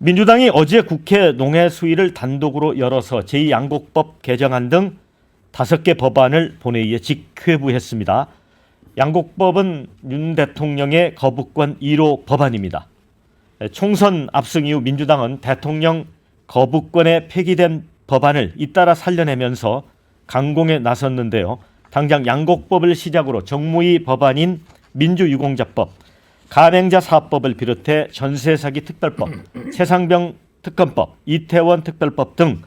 민주당이 어제 국회 농해수위를 단독으로 열어서 제2양곡법 개정안 등 5개 법안을 본회의에 직회부했습니다. 양곡법은 윤 대통령의 거부권 1호 법안입니다. 총선 압승 이후 민주당은 대통령 거부권에 폐기된 법안을 잇따라 살려내면서 강공에 나섰는데요. 당장 양곡법을 시작으로 정무위 법안인 민주유공자법, 가맹자 사업법을 비롯해 전세사기 특별법, 최상병 특검법, 이태원 특별법 등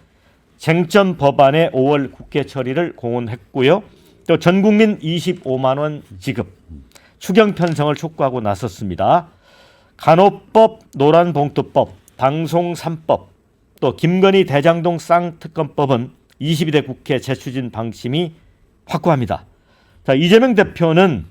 쟁점 법안의 5월 국회 처리를 공언했고요. 또 전국민 25만 원 지급, 추경 편성을 촉구하고 나섰습니다. 간호법, 노란봉투법, 방송 3법, 또 김건희 대장동 쌍특검법은 22대 국회 재추진 방침이 확고합니다. 자, 이재명 대표는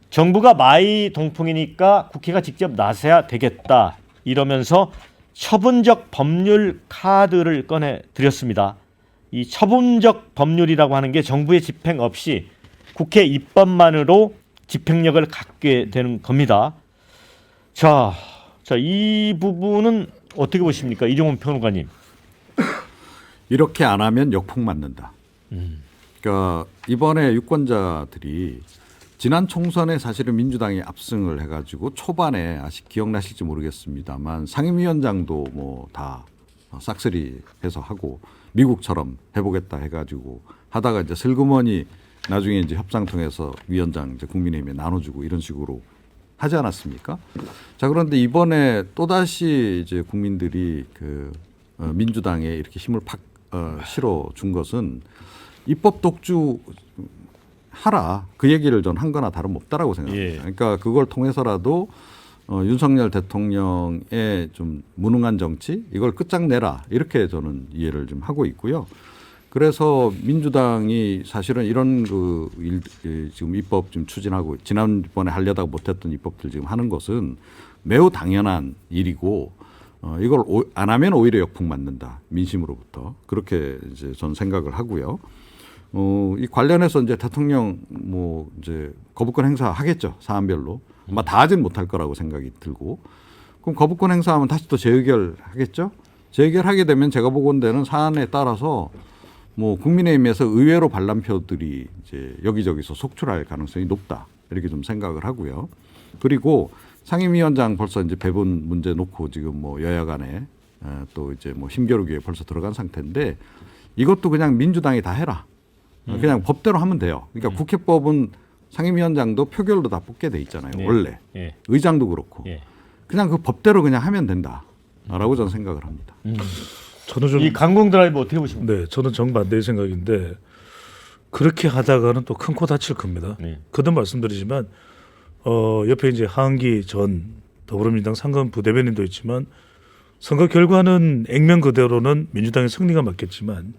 정부가 마이 동풍이니까 국회가 직접 나서야 되겠다 이러면서 처분적 법률 카드를 꺼내 드렸습니다. 이 처분적 법률이라고 하는 게 정부의 집행 없이 국회 입법만으로 집행력을 갖게 되는 겁니다. 자, 이 부분은 어떻게 보십니까, 이종훈 평론가님? 이렇게 안 하면 역풍 맞는다. 그러니까 이번에 유권자들이 지난 총선에 사실은 민주당이 압승을 해가지고 초반에 아직 기억나실지 모르겠습니다만 상임위원장도 뭐 다 싹쓸이 해서 하고 미국처럼 해보겠다 해가지고 하다가 이제 슬그머니 나중에 이제 협상 통해서 위원장 이제 국민의힘에 나눠주고 이런 식으로 하지 않았습니까? 자, 그런데 이번에 또 다시 이제 국민들이 그 민주당에 이렇게 힘을 팍 실어 준 것은 입법 독주 하라, 그 얘기를 전 한 거나 다름없다라고 생각합니다. 예. 그러니까 그걸 통해서라도 윤석열 대통령의 좀 무능한 정치 이걸 끝장내라, 이렇게 저는 이해를 좀 하고 있고요. 그래서 민주당이 사실은 이런 지금 입법 좀 추진하고 지난번에 하려다가 못했던 입법들 지금 하는 것은 매우 당연한 일이고 이걸 안 하면 오히려 역풍 맞는다, 민심으로부터, 그렇게 이제 전 생각을 하고요. 이 관련해서 이제 대통령 뭐 이제 거부권 행사하겠죠, 사안별로. 아마 다 하진 못할 거라고 생각이 들고, 그럼 거부권 행사하면 다시 또 재의결하겠죠. 재의결하게 되면 제가 보건대는 사안에 따라서 뭐 국민의힘에서 의외로 반란표들이 이제 여기저기서 속출할 가능성이 높다, 이렇게 좀 생각을 하고요. 그리고 상임위원장 벌써 이제 배분 문제 놓고 지금 뭐 여야 간에 또 이제 뭐 힘겨루기에 벌써 들어간 상태인데 이것도 그냥 민주당이 다 해라. 그냥 법대로 하면 돼요. 그러니까 국회법은 상임위원장도 표결로 다 뽑게 돼 있잖아요. 네. 원래. 예. 의장도 그렇고. 예. 그냥 그 법대로 그냥 하면 된다라고 저는 생각을 합니다. 저는 좀 이 강공 드라이브 어떻게 보십니까? 네, 저는 정반대의 생각인데 그렇게 하다가는 또 큰 코 다칠 겁니다. 네. 거듭 말씀드리지만 옆에 이제 하은기 전 더불어민주당 상근 부대변인도 있지만 선거 결과는 액면 그대로는 민주당의 승리가 맞겠지만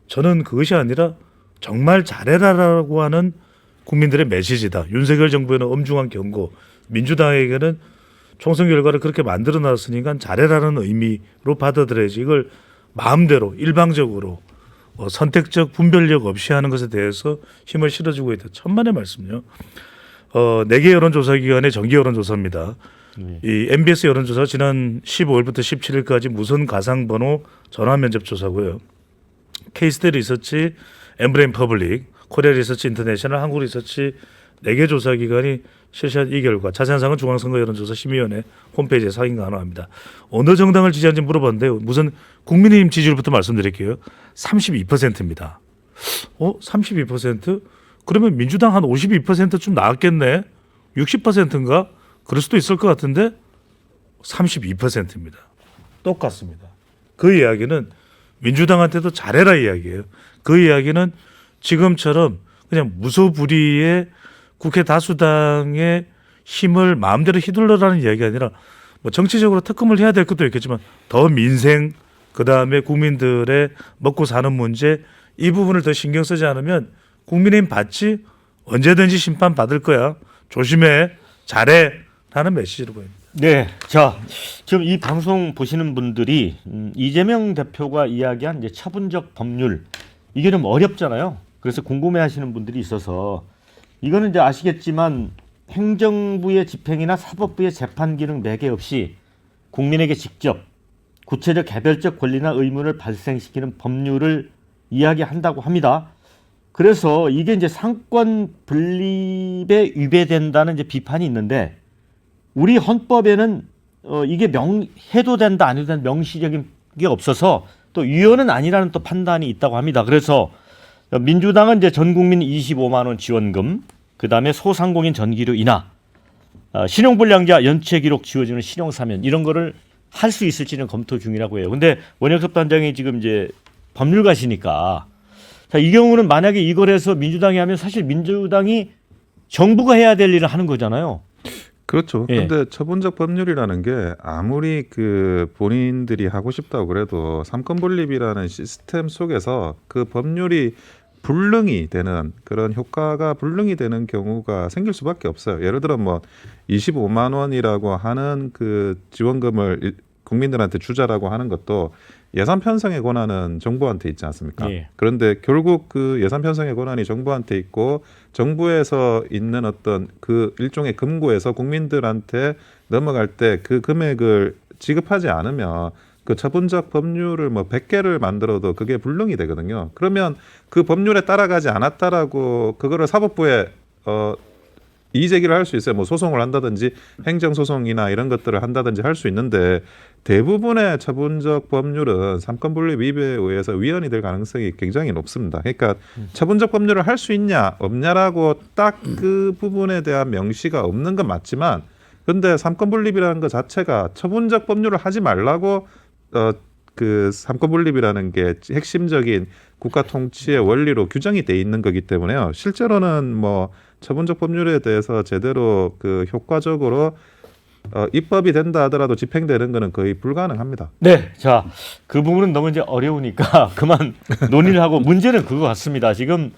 저는 그것이 아니라 정말 잘해라라고 하는 국민들의 메시지다. 윤석열 정부에는 엄중한 경고, 민주당에게는 총선 결과를 그렇게 만들어놨으니까 잘해라는 의미로 받아들여야지, 이걸 마음대로 일방적으로 선택적 분별력 없이 하는 것에 대해서 힘을 실어주고 있다. 천만의 말씀요. 4개 여론조사기관의 정기 여론조사입니다. 이 MBS 여론조사 지난 15일부터 17일까지 무선 가상번호 전화면접조사고요. 케이스테 리서치, 엠브레인 퍼블릭, 코리아 리서치 인터내셔널, 한국 리서치 4개 조사기관이 실시한 이 결과, 자세한 사항은 중앙선거 여론조사 심의위원회 홈페이지에 확인 가능합니다. 어느 정당을 지지하는지 물어봤는데요. 우선 국민의힘 지지율부터 말씀드릴게요. 32%입니다. 32%? 그러면 민주당 한 52%쯤 나왔겠네. 60%인가? 그럴 수도 있을 것 같은데 32%입니다. 똑같습니다. 그 이야기는 민주당한테도 잘해라 이야기예요. 그 이야기는 지금처럼 그냥 무소불위의 국회 다수당의 힘을 마음대로 휘둘러라는 이야기가 아니라 뭐 정치적으로 특검을 해야 될 것도 있겠지만 더 민생, 그다음에 국민들의 먹고 사는 문제, 이 부분을 더 신경 쓰지 않으면 국민의힘 받지, 언제든지 심판 받을 거야, 조심해, 잘해 라는 메시지로 보입니다. 네, 자, 지금 이 방송 보시는 분들이 이재명 대표가 이야기한 이제 처분적 법률, 이게 좀 어렵잖아요. 그래서 궁금해하시는 분들이 있어서, 이거는 이제 아시겠지만 행정부의 집행이나 사법부의 재판 기능 매개 없이 국민에게 직접 구체적 개별적 권리나 의무를 발생시키는 법률을 이야기한다고 합니다. 그래서 이게 이제 상권 분립에 위배된다는 이제 비판이 있는데 우리 헌법에는 이게 해도 된다 안 해도 된다 명시적인 게 없어서 또 위헌은 아니라는 또 판단이 있다고 합니다. 그래서 민주당은 이제 전 국민 25만 원 지원금, 그다음에 소상공인 전기료 인하, 신용불량자 연체 기록 지워지는 신용 사면 이런 거를 할 수 있을지는 검토 중이라고 해요. 근데 원영섭 단장이 지금 이제 법률가시니까 자, 이 경우는 만약에 이걸 해서 민주당이 하면 사실 민주당이 정부가 해야 될 일을 하는 거잖아요. 그렇죠. 예. 근데 처분적 법률이라는 게 아무리 그 본인들이 하고 싶다고 그래도 삼권 분립이라는 시스템 속에서 그 법률이 불능이 되는 그런 효과가 불능이 되는 경우가 생길 수밖에 없어요. 예를 들어 뭐 25만 원이라고 하는 그 지원금을 국민들한테 주자라고 하는 것도 예산 편성의 권한은 정부한테 있지 않습니까? 예. 그런데 결국 그 예산 편성의 권한이 정부한테 있고 정부에서 있는 어떤 그 일종의 금고에서 국민들한테 넘어갈 때 그 금액을 지급하지 않으면 그 처분적 법률을 뭐 100개를 만들어도 그게 불능이 되거든요. 그러면 그 법률에 따라가지 않았다라고 그거를 사법부에 이의제기를 할 수 있어요. 뭐 소송을 한다든지 행정소송이나 이런 것들을 한다든지 할 수 있는데 대부분의 처분적 법률은 삼권분립 위배에 의해서 위헌이 될 가능성이 굉장히 높습니다. 그러니까 처분적 법률을 할 수 있냐 없냐라고 딱 그 부분에 대한 명시가 없는 건 맞지만 근데 삼권분립이라는 것 자체가 처분적 법률을 하지 말라고 그 삼권분립이라는 게 핵심적인 국가 통치의 원리로 규정이 돼 있는 거기 때문에요. 실제로는 뭐 처분적 법률에 대해서 제대로 그 효과적으로 입법이 된다 하더라도 집행되는 거는 거의 불가능합니다. 네, 자, 그 부분은 너무 이제 어려우니까 그만 논의를 하고 문제는 그거 같습니다. 지금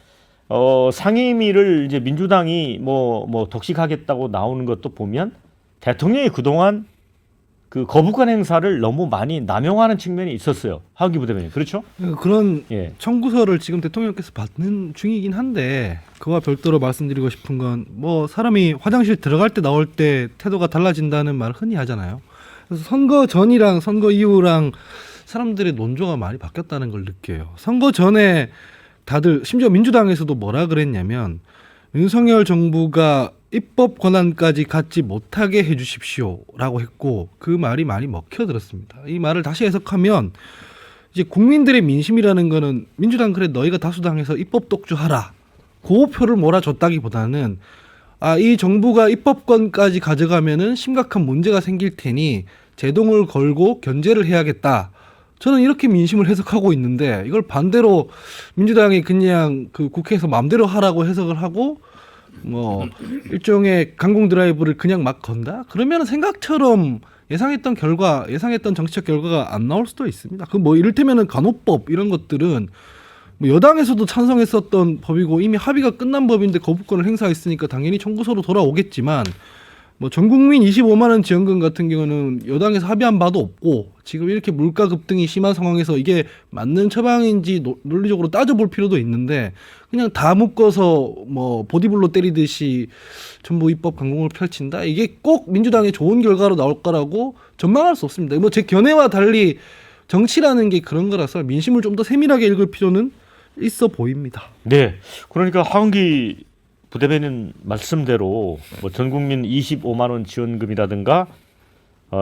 상임위를 이제 민주당이 뭐 독식하겠다고 나오는 것도 보면 대통령이 그동안 그 거부권 행사를 너무 많이 남용하는 측면이 있었어요. 하은기 부대변인 그렇죠? 그런 예. 청구서를 지금 대통령께서 받는 중이긴 한데 그와 별도로 말씀드리고 싶은 건 뭐 사람이 화장실 들어갈 때 나올 때 태도가 달라진다는 말 흔히 하잖아요. 그래서 선거 전이랑 선거 이후랑 사람들의 논조가 많이 바뀌었다는 걸 느껴요. 선거 전에 다들 심지어 민주당에서도 뭐라 그랬냐면 윤석열 정부가 입법 권한까지 갖지 못하게 해주십시오라고 했고 그 말이 많이 먹혀들었습니다. 이 말을 다시 해석하면 이제 국민들의 민심이라는 거는 민주당 그래 너희가 다수당해서 입법 독주하라 그 표를 몰아줬다기보다는 이 정부가 입법권까지 가져가면은 심각한 문제가 생길 테니 제동을 걸고 견제를 해야겠다. 저는 이렇게 민심을 해석하고 있는데 이걸 반대로 민주당이 그냥 그 국회에서 마음대로 하라고 해석을 하고 뭐 일종의 강공 드라이브를 그냥 막 건다? 그러면 생각처럼 예상했던 정치적 결과가 안 나올 수도 있습니다. 그 뭐 이를테면은 간호법 이런 것들은 뭐 여당에서도 찬성했었던 법이고 이미 합의가 끝난 법인데 거부권을 행사했으니까 당연히 청구서로 돌아오겠지만 뭐 전국민 25만 원 지원금 같은 경우는 여당에서 합의한 바도 없고 지금 이렇게 물가 급등이 심한 상황에서 이게 맞는 처방인지 논리적으로 따져볼 필요도 있는데 그냥 다 묶어서 뭐 보디블로 때리듯이 전부 입법 강공을 펼친다. 이게 꼭 민주당의 좋은 결과로 나올 거라고 전망할 수 없습니다. 뭐 제 견해와 달리 정치라는 게 그런 거라서 민심을 좀 더 세밀하게 읽을 필요는 있어 보입니다. 네, 그러니까 하은기 부대변인 말씀대로 뭐 전 국민 25만 원 지원금이라든가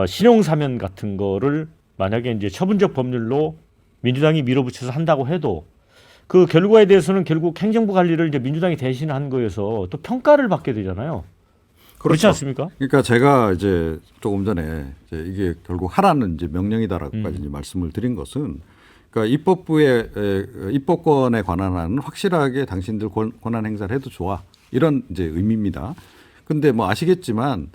신용사면 같은 거를 만약에 이제 처분적 법률로 민주당이 밀어붙여서 한다고 해도 그 결과에 대해서는 결국 행정부 관리를 이제 민주당이 대신한 거여서 또 평가를 받게 되잖아요. 그렇지 그렇죠. 않습니까? 그러니까 제가 이제 조금 전에 이제 이게 결국 하라는 이제 명령이다라고까지 이제 말씀을 드린 것은 그러니까 입법부의 입법권에 관한 한은 확실하게 당신들 권한 행사를 해도 좋아 이런 이제 의미입니다. 근데 뭐 아시겠지만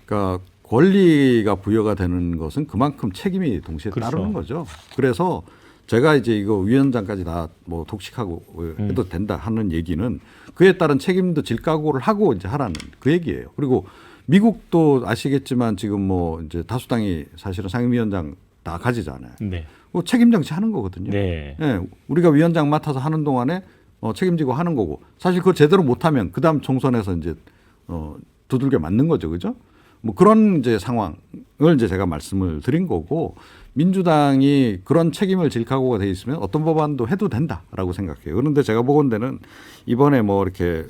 그러니까 권리가 부여가 되는 것은 그만큼 책임이 동시에 그렇죠. 따르는 거죠. 그래서 제가 이제 이거 위원장까지 다 뭐 독식하고 해도 된다 하는 얘기는 그에 따른 책임도 질각오를 하고 이제 하라는 그 얘기예요. 그리고 미국도 아시겠지만 지금 뭐 이제 다수당이 사실은 상임위원장 다 가지잖아요. 네. 뭐 책임 정치하는 거거든요. 네. 예, 우리가 위원장 맡아서 하는 동안에 책임지고 하는 거고 사실 그걸 제대로 못하면 그 다음 총선에서 이제 두들겨 맞는 거죠, 그죠? 뭐 그런 이제 상황을 이제 제가 말씀을 드린 거고 민주당이 그런 책임을 질 각오가 돼 있으면 어떤 법안도 해도 된다라고 생각해요. 그런데 제가 보건대는 이번에 뭐 이렇게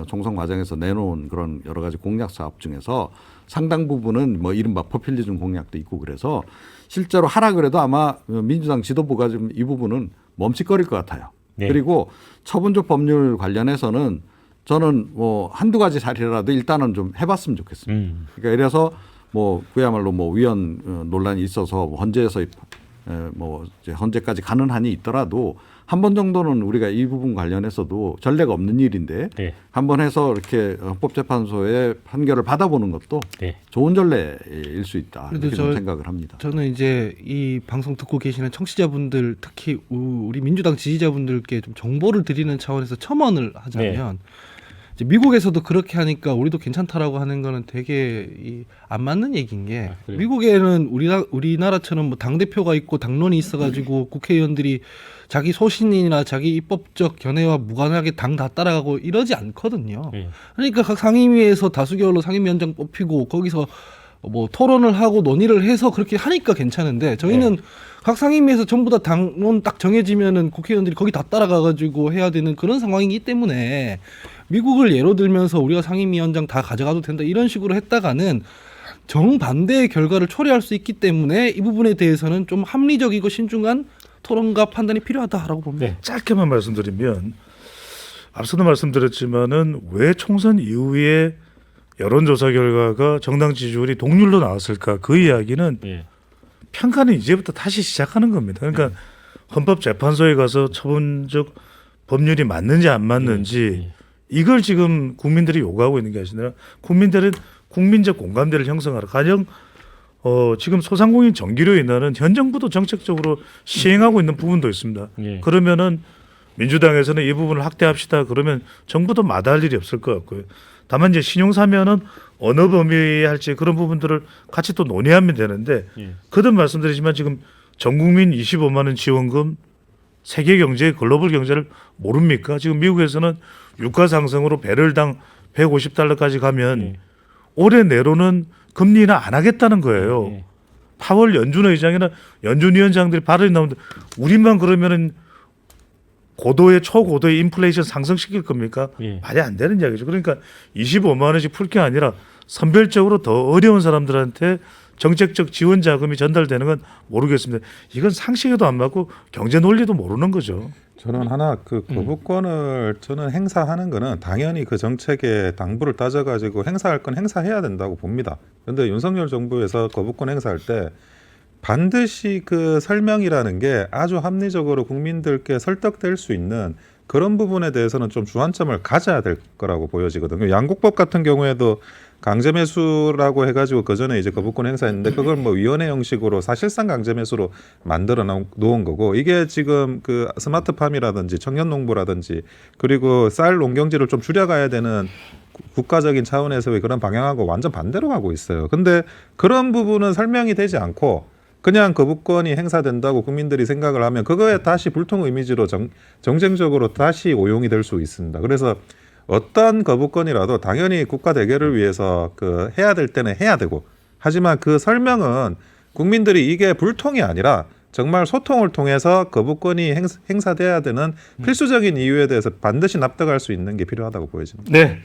총선 과정에서 내놓은 그런 여러 가지 공약 사업 중에서 상당 부분은 뭐 이른바 포퓰리즘 공약도 있고 그래서 실제로 하라 그래도 아마 민주당 지도부가 좀 이 부분은 멈칫거릴 것 같아요. 네. 그리고 처분적 법률 관련해서는 저는 뭐 한두 가지 사례라도 일단은 좀 해봤으면 좋겠습니다. 그러니까 이래서 뭐 그야말로 뭐 위헌 논란이 있어서 헌재에서 뭐 이제 헌재까지 가는 한이 있더라도 한 번 정도는 우리가 이 부분 관련해서도 전례가 없는 일인데 네. 한번 해서 이렇게 헌법재판소의 판결을 받아보는 것도 네. 좋은 전례일 수 있다 그래도 이렇게 좀 생각을 합니다. 저는 이제 이 방송 듣고 계시는 청취자분들 특히 우리 민주당 지지자분들께 좀 정보를 드리는 차원에서 첨언을 하자면 이제 미국에서도 그렇게 하니까 우리도 괜찮다라고 하는 거는 되게 안 맞는 얘기인 게 그래요? 미국에는 우리나라처럼 뭐 당대표가 있고 당론이 있어가지고 국회의원들이 자기 소신이나 자기 입법적 견해와 무관하게 당 다 따라가고 이러지 않거든요. 네. 그러니까 각 상임위에서 다수결로 상임위원장 뽑히고 거기서 뭐 토론을 하고 논의를 해서 그렇게 하니까 괜찮은데 저희는 각 상임위에서 전부 다 당론 딱 정해지면은 국회의원들이 거기 다 따라가가지고 해야 되는 그런 상황이기 때문에 미국을 예로 들면서 우리가 상임위원장 다 가져가도 된다 이런 식으로 했다가는 정반대의 결과를 초래할 수 있기 때문에 이 부분에 대해서는 좀 합리적이고 신중한 토론과 판단이 필요하다라고 봅니다. 네. 짧게만 말씀드리면 앞서도 말씀드렸지만은 왜 총선 이후에 여론조사 결과가 정당 지지율이 동률로 나왔을까? 그 이야기는 네. 평가는 이제부터 다시 시작하는 겁니다. 그러니까 헌법재판소에 가서 처분적 법률이 맞는지 안 맞는지 이걸 지금 국민들이 요구하고 있는 게 아니라 국민들은 국민적 공감대를 형성하라. 가령 지금 소상공인 전기료 인하는 현 정부도 정책적으로 시행하고 있는 부분도 있습니다. 예. 그러면은 민주당에서는 이 부분을 확대합시다. 그러면 정부도 마다할 일이 없을 것 같고요. 다만 이제 신용사면은 어느 범위에 할지 그런 부분들을 같이 또 논의하면 되는데 예. 거듭 말씀드리지만 지금 전국민 25만 원 지원금 세계 경제 글로벌 경제를 모릅니까? 지금 미국에서는 유가 상승으로 배럴당 150달러까지 가면 예. 올해 내로는 금리 인하 안 하겠다는 거예요. 예. 파월 연준 의장이나 연준 위원장들이 발언이 나오는데 우리만 그러면은 고도의 초고도의 인플레이션 상승시킬 겁니까? 예. 말이 안 되는 이야기죠. 그러니까 25만 원씩 풀 게 아니라 선별적으로 더 어려운 사람들한테 정책적 지원 자금이 전달되는 건 모르겠습니다. 이건 상식에도 안 맞고 경제 논리도 모르는 거죠. 저는 하나 그 거부권을 저는 행사하는 거는 당연히 그 정책의 당부를 따져가지고 행사할 건 행사해야 된다고 봅니다. 그런데 윤석열 정부에서 거부권 행사할 때 반드시 그 설명이라는 게 아주 합리적으로 국민들께 설득될 수 있는 그런 부분에 대해서는 좀 주안점을 가져야 될 거라고 보여지거든요. 양국법 같은 경우에도 강제매수라고 해가지고 그 전에 이제 거부권 행사했는데 그걸 뭐 위원회 형식으로 사실상 강제매수로 만들어 놓은 거고 이게 지금 그 스마트팜이라든지 청년농부라든지 그리고 쌀 농경지를 좀 줄여가야 되는 국가적인 차원에서의 그런 방향하고 완전 반대로 가고 있어요. 근데 그런 부분은 설명이 되지 않고 그냥 거부권이 행사된다고 국민들이 생각을 하면 그거에 다시 불통 이미지로 정쟁적으로 다시 오용이 될 수 있습니다. 그래서 어떤 거부권이라도 당연히 국가 대결을 위해서 그 해야 될 때는 해야 되고 하지만 그 설명은 국민들이 이게 불통이 아니라 정말 소통을 통해서 거부권이 행사돼야 되는 필수적인 이유에 대해서 반드시 납득할 수 있는 게 필요하다고 보여집니다. 네.